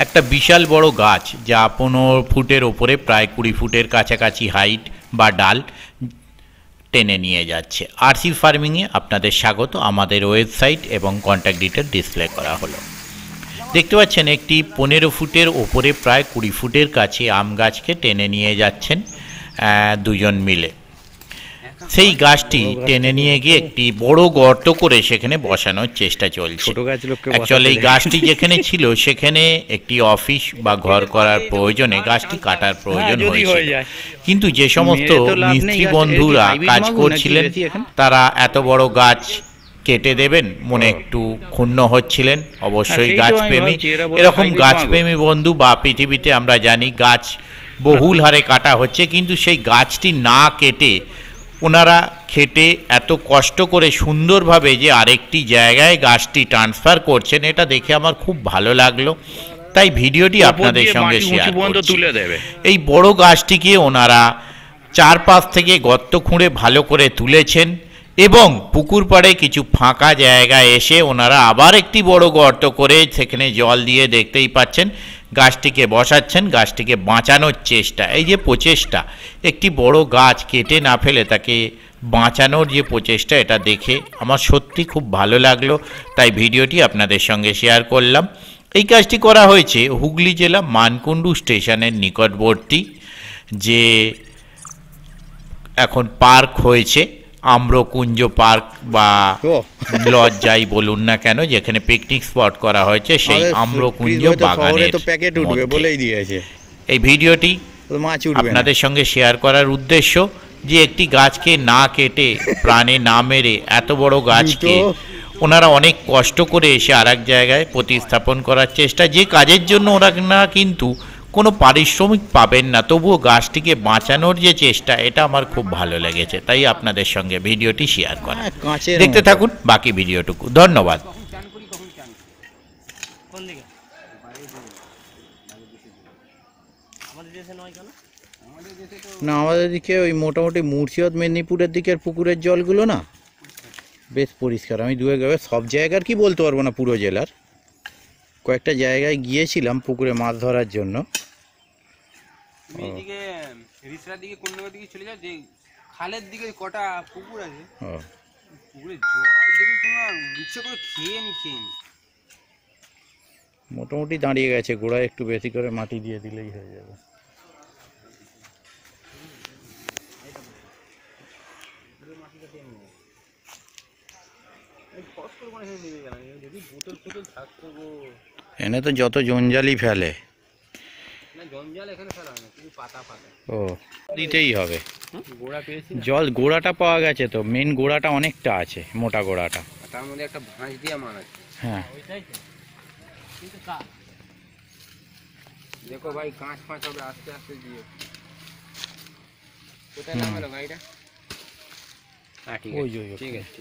একটা বিশাল বড় গাছ, যা 15 ফুটের ওপরে, প্রায় 20 ফুটের কাছাকাছি হাইট বা ডাল টেনে নিয়ে যাচ্ছে। আরসি ফার্মিংয়ে আপনাদের স্বাগত। আমাদের ওয়েবসাইট এবং কন্ট্যাক্ট ডিটেল ডিসপ্লে করা হলো। দেখতে পাচ্ছেন একটি 15 ফুটের ওপরে প্রায় 20 ফুটের কাছে আম গাছকে টেনে নিয়ে যাচ্ছেন দুজন মিলে। সেই গাছটি টেনে নিয়ে গিয়ে একটি বড় গর্ত করে সেখানে বসানোর চেষ্টা চলছে। অ্যাকচুয়ালি এই গাছটি যেখানে ছিল সেখানে একটি অফিস বা ঘর করার প্রয়োজনে গাছটি কাটার প্রয়োজন হয়েছিল, কিন্তু যে সমস্ত মিস্ত্রি বন্ধুরা কাজ করছিলেন তারা এত বড় গাছ কেটে দেবেন মনে একটু ক্ষুণ্ণ হচ্ছিলেন। অবশ্যই গাছপ্রেমী, এরকম গাছপ্রেমী বন্ধু বা পৃথিবীতে আমরা জানি গাছ বহুল হারে কাটা হচ্ছে, কিন্তু সেই গাছটি না কেটে ওনারা খেটে এত কষ্ট করে সুন্দরভাবে যে আরেকটি জায়গায় গাছটি ট্রান্সফার করছেন, এটা দেখে আমার খুব ভালো লাগলো। তাই ভিডিওটি আপনাদের সঙ্গে শেয়ার করছি। এই বড় গাছটিকে ওনারা চারপাশ থেকে গর্ত খুঁড়ে ভালো করে তুলেছেন এবং পুকুর পাড়ে কিছু ফাঁকা জায়গায় এসে ওনারা আবার একটি বড় গর্ত করে সেখানে জল দিয়ে দেখতেই পাচ্ছেন গাছটিকে বসাচ্ছেন, গাছটিকে বাঁচানোর চেষ্টা। এই যে প্রচেষ্টা, একটি বড় গাছ কেটে না ফেলে তাকে বাঁচানোর যে প্রচেষ্টা, এটা দেখে আমার সত্যি খুব ভালো লাগলো। তাই ভিডিওটি আপনাদের সঙ্গে শেয়ার করলাম। এই কাজটি করা হয়েছে হুগলি জেলা মানকুণ্ডু স্টেশনের নিকটবর্তী, যে এখন পার্ক হয়েছে, আম্রকুঞ্জ পার্ক বা লজ যাই বলুন না কেন, যেখানে পিকনিক স্পট করা হয়েছে সেই আম্রকুঞ্জ বাগানের মধ্যে। এই ভিডিওটি আপনাদের সঙ্গে শেয়ার করার উদ্দেশ্য যে একটি গাছকে না কেটে প্রাণে না মেরে এত বড় গাছকে ওনারা অনেক কষ্ট করে এসে আর এক জায়গায় প্রতিস্থাপন করার চেষ্টা, যে কাজের জন্য ওনারা কিন্তু কোনো পারিশ্রমিক পাবেন না, তবুও গাছটিকে বাঁচানোর যে চেষ্টা, এটা আমার খুব ভালো লেগেছে। তাই আপনাদের সঙ্গে ভিডিওটি শেয়ার করা। দেখতে থাকুন বাকি ভিডিওটুকু। ধন্যবাদ। না, আমাদের দিকে ওই মোটামুটি মুর্শিদাবাদ মেদিনীপুরের দিকের পুকুরের জলগুলো না বেশ পরিষ্কার। আমি সব জায়গার কি বলতে পারবো না, পুরো জেলার কয়েকটা জায়গায় গিয়েছিলাম পুকুরে মাছ ধরার জন্য। খালের দিকে কটা পুকুর আছে, মোটামুটি দাঁড়িয়ে গেছে, গোড়ায় একটু বেশি করে মাটি দিয়ে দিলেই হয়ে যাবে। এনে তো যত জঞ্জালই ফেলে, ও দিতেই হবে। জল গোড়াটা পাওয়া গেছে তো, মেন গোড়াটা অনেকটা আছে, মোটা গোড়াটা, তার মধ্যে একটা ভাঁজ দিয়ে মারা। হ্যাঁ দেখো ভাই, কাঁচ ফাঁচ হবে আস্তে আস্তে দিয়ে। কোথায় নামালো গাড়িটা? হ্যাঁ ঠিক আছে, ঠিক আছে।